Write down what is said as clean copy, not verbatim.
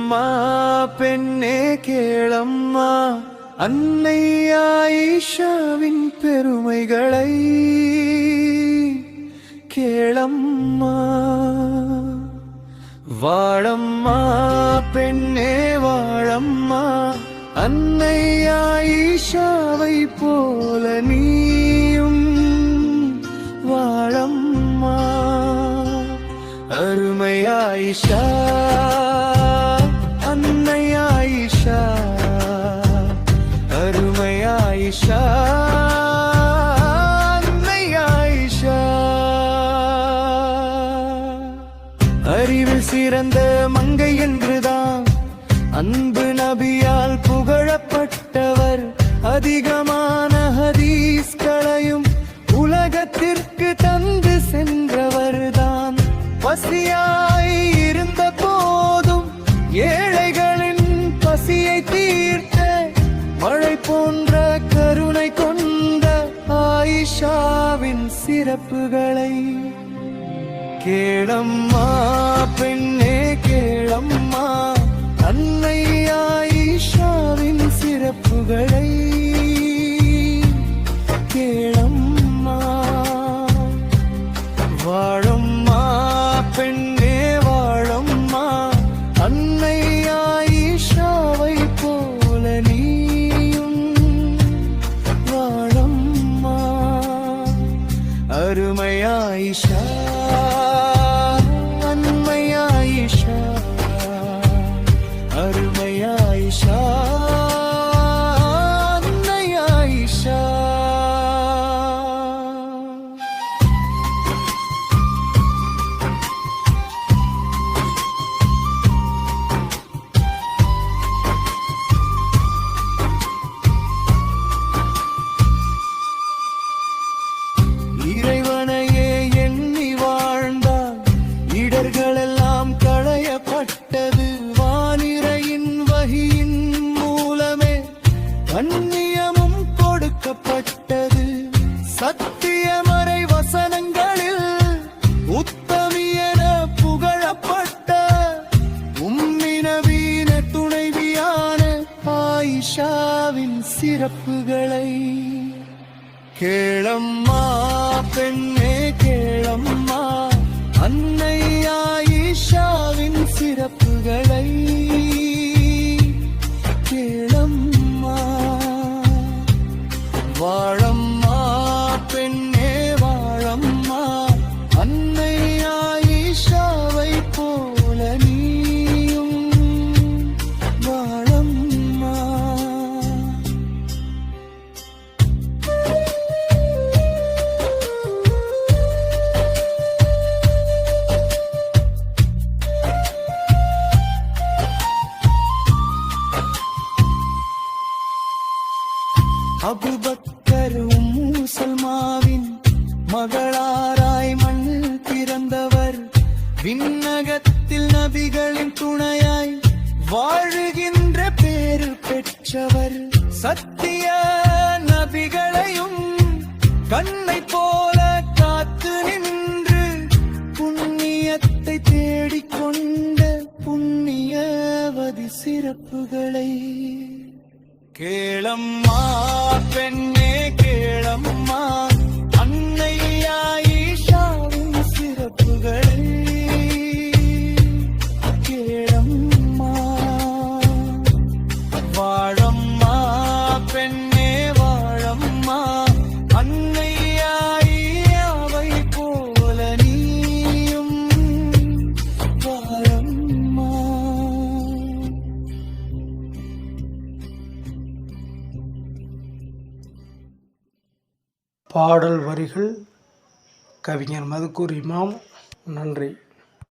கேளம்மா பெண்ணே கேளம்மா, அன்னை ஆயிஷாவின் பெருமைகளை கேளம்மா. வாழம்மா பெண்ணே வாழம்மா, அன்னை ஆயிஷாவை போல நீயும் வாழம்மா. அருமை ஆயிஷா, அன்னை ஆயிஷா, அருமை ஆயிஷா, அன்னை ஆயிஷா. அறிவில் சிறந்த மங்கை என்றுதான் அன்பு நபியால் புகழப்பட்டவர். அதிகமான ஹதீஸ்களையும் உலகத்திற்கு தந்து சென்றவர்தான். பசியாய் இருந்த போதும் ஏழைகளின் பசியை தீர்த்த மழை போன்ற கருணை கொண்ட ஆயிஷாவின் சிறப்புகளை கேளம்மா பெண்ணே கேளம்மா, அன்னை ஆயிஷாவின் சிறப்புகளை கேளம்மா. வாழம்மா பெண்ணே வாழம்மா, அன்னை ஆயிஷாவை போல நீயும் வாழம்மா. அருமை ஆயிஷா, அன்னை ஆயிஷா, அருமை ஆயிஷா, அன்னை ஆயிஷா. இறைவனையே எண்ணி வாழ்ந்தால் இடர்களெல்லாம் களையப்பட்டது. வானிறையின் வகியின் மூலமே கண்ணியமும் கொடுக்கப்பட்டது. சத்தியமறை வசனங்களில் உத்தமியென புகழப்பட்ட உம்மினவீன துணைவியான ஆயிஷாவின் சிறப்புகளை கேளம்மா பெண்ணே கேளம்மா, அன்னை ஆயிஷாவின் சிறப்புகளை கேளம்மா. வாழம்மா பெண்ணே வாழம்மா, அன்னை ஆயிஷாவை போல நீயும் வாழம்மா. அபூபக்கர் உம்மு சல்மாவின் மகளாராய் மண்ணில் பிறந்தவர். விண்ணகத்தில் நபிகளின் துணையாய் வாழுகின்ற பேரு பெற்றவர். சத்திய நபிகளையும் கண்ணை போல காத்து நின்று புண்ணியத்தை தேடிக்கொண்ட புண்ணியவதி சிறப்புகளை கேளம்மா பெண்ணே கேளம்மா, அன்னை ஆயிஷாவின் சிறப்புகளை கேளம்மா. வாழம்மா பெண்ணே வாழம்மா, அன்னை ஆயிஷாவை போல நீயும் வாழம்மா. பாடல் வரிகள் கவிஞர் மதுக்கூர் இமாம். நன்றி.